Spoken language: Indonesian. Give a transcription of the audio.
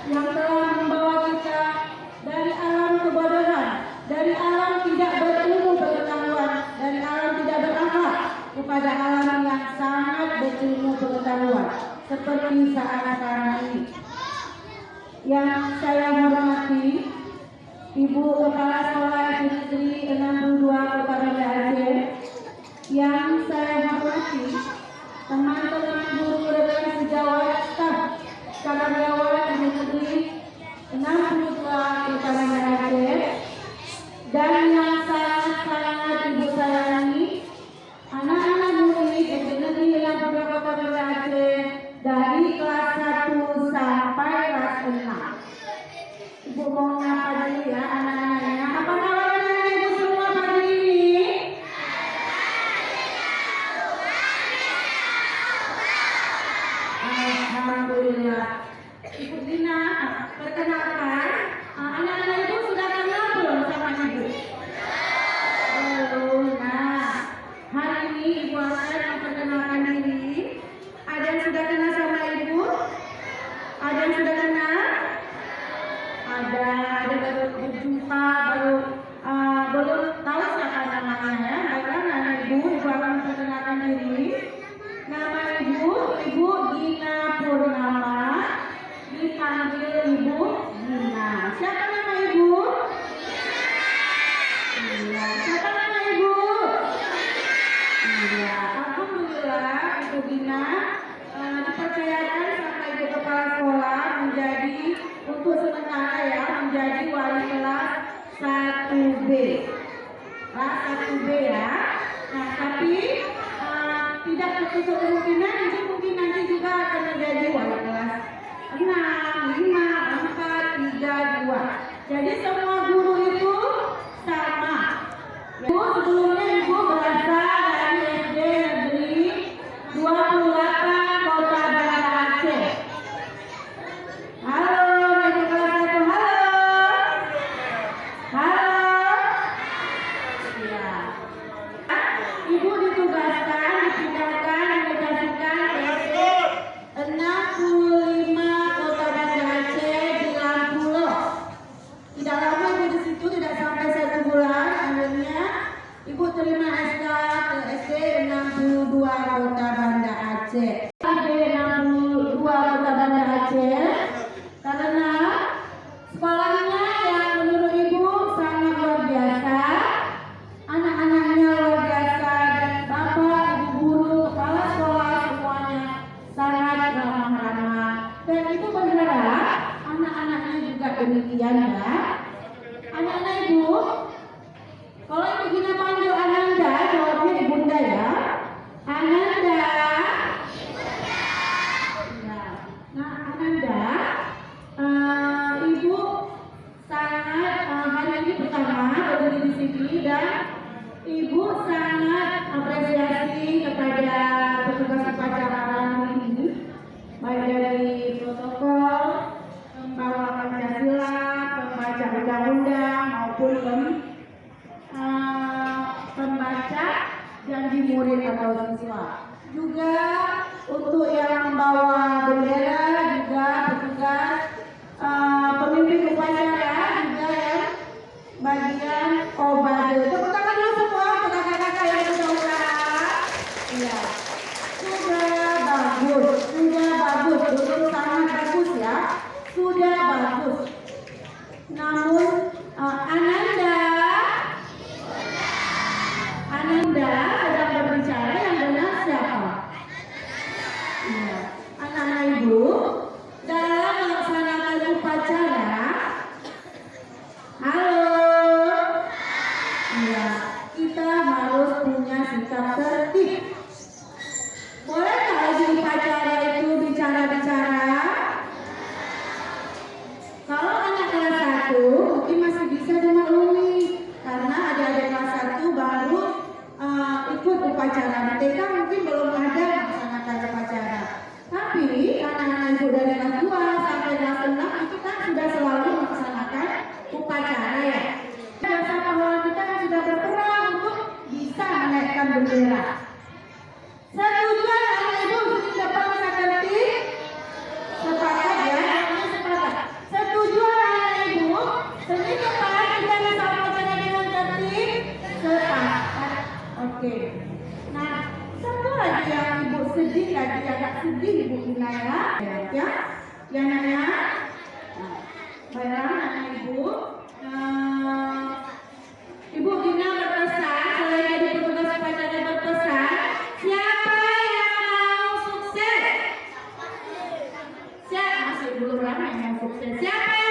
yang telah membawa kita dari alam kebodohan, dari alam tidak berilmu pengetahuan, dari alam tidak berakhlak kepada alam yang sangat berilmu pengetahuan seperti saat sekarang ini. Yang saya hormati Ibu Kepala Sekolah SD Negeri 62 Kota Banda Aceh, yang saya hormati teman-teman guru rekan sejawat staf karyawan SD Negeri 62 Kota Banda Aceh, dan yang sangat Ibu sayangi anak-anak murid SD Negeri 62 Kota Banda Aceh dari kelas 1 sampai kelas 6. Ibu mau ngapa dulu ya anak-anaknya? Apa kabar anak-anak Ibu semua pagi ini? Alhamdulillah. Ibu Dina, perkenalkan, anak-anak Ibu sudah kenal belum sama Ibu? Belum. Nah, hari ini Ibu akan memperkenalkan diri. Ada yang sudah kenal sama Ibu? Ada yang sudah kenal? Ada baru berjumpa, belum tahu siapa namanya ya. Baiklah anak Ibu akan memperkenalkan diri. Nama Ibu Dina Purnama, dipanggil Ibu Dina. Siapa nama Ibu? Iya. Siapa nama Ibu? Iya. Alhamdulillah Ibu Dina dipercayakan sama Ibu Kepala Sekolah menjadi untuk sementara ya menjadi wali kelas 1B. Kelas 1B ya. Nah, tapi tidak tertutup kemungkinan Ibu mungkin nanti juga akan menjadi wali kelas 6, 5, 4, 3, 2. Jadi semua guru itu sama. Ibu sebelumnya Ibu berasal dari SD Negeri 28 Kota Banda Aceh. Halo, Ibu kelas 1. Halo. Ya. Ibu ditugaskan, dipindahkan, dikasihkan ke SD 65 Kota Banda Aceh di Lampulo. Tidak lama Ibu di situ, tidak sampai 1 bulan, akhirnya Ibu terima SK ke SD 62 Kota Banda Aceh. SD 62 Kota Banda Aceh karena sekolahnya yang menurut Ibu sangat luar biasa, anak-anaknya luar biasa, dan Bapak, Ibu guru, kepala sekolah semuanya sangat ramah-ramah. Dan Ibu berharap anak-anaknya juga demikian ya. Anak-anak Ibu, kalau Ibu Gina panggil Ananda, jawabnya Ibunda ya. Ananda. Nah, Ananda, Ibu sangat hari ini pertama berdiri di sini dan Ibu sangat apresiasi kepada petugas upacara ini, baik dari protokol, pembawa Pancasila, pembaca undang-undang maupun pembaca janji murid atau siswa. Juga untuk yang membawa bendera, juga petugas pemimpin upacara, juga yang bagian obade. Tepuk tangan dulu semua untuk kakak-kakak yang sudah usaha. Iya, sudah bagus, belum sangat bagus ya, sudah bagus. Namun Ananda sedang berbicara yang benar siapa? Ya. Anak-anak Ibu ya. Ya nak ya. Nah, baiklah anak ibu. Ibu Gina berpesan, selain jadi petugas upacara berpesan, siapa yang mau sukses? Siapa masih belum ramai yang mau sukses? Siapa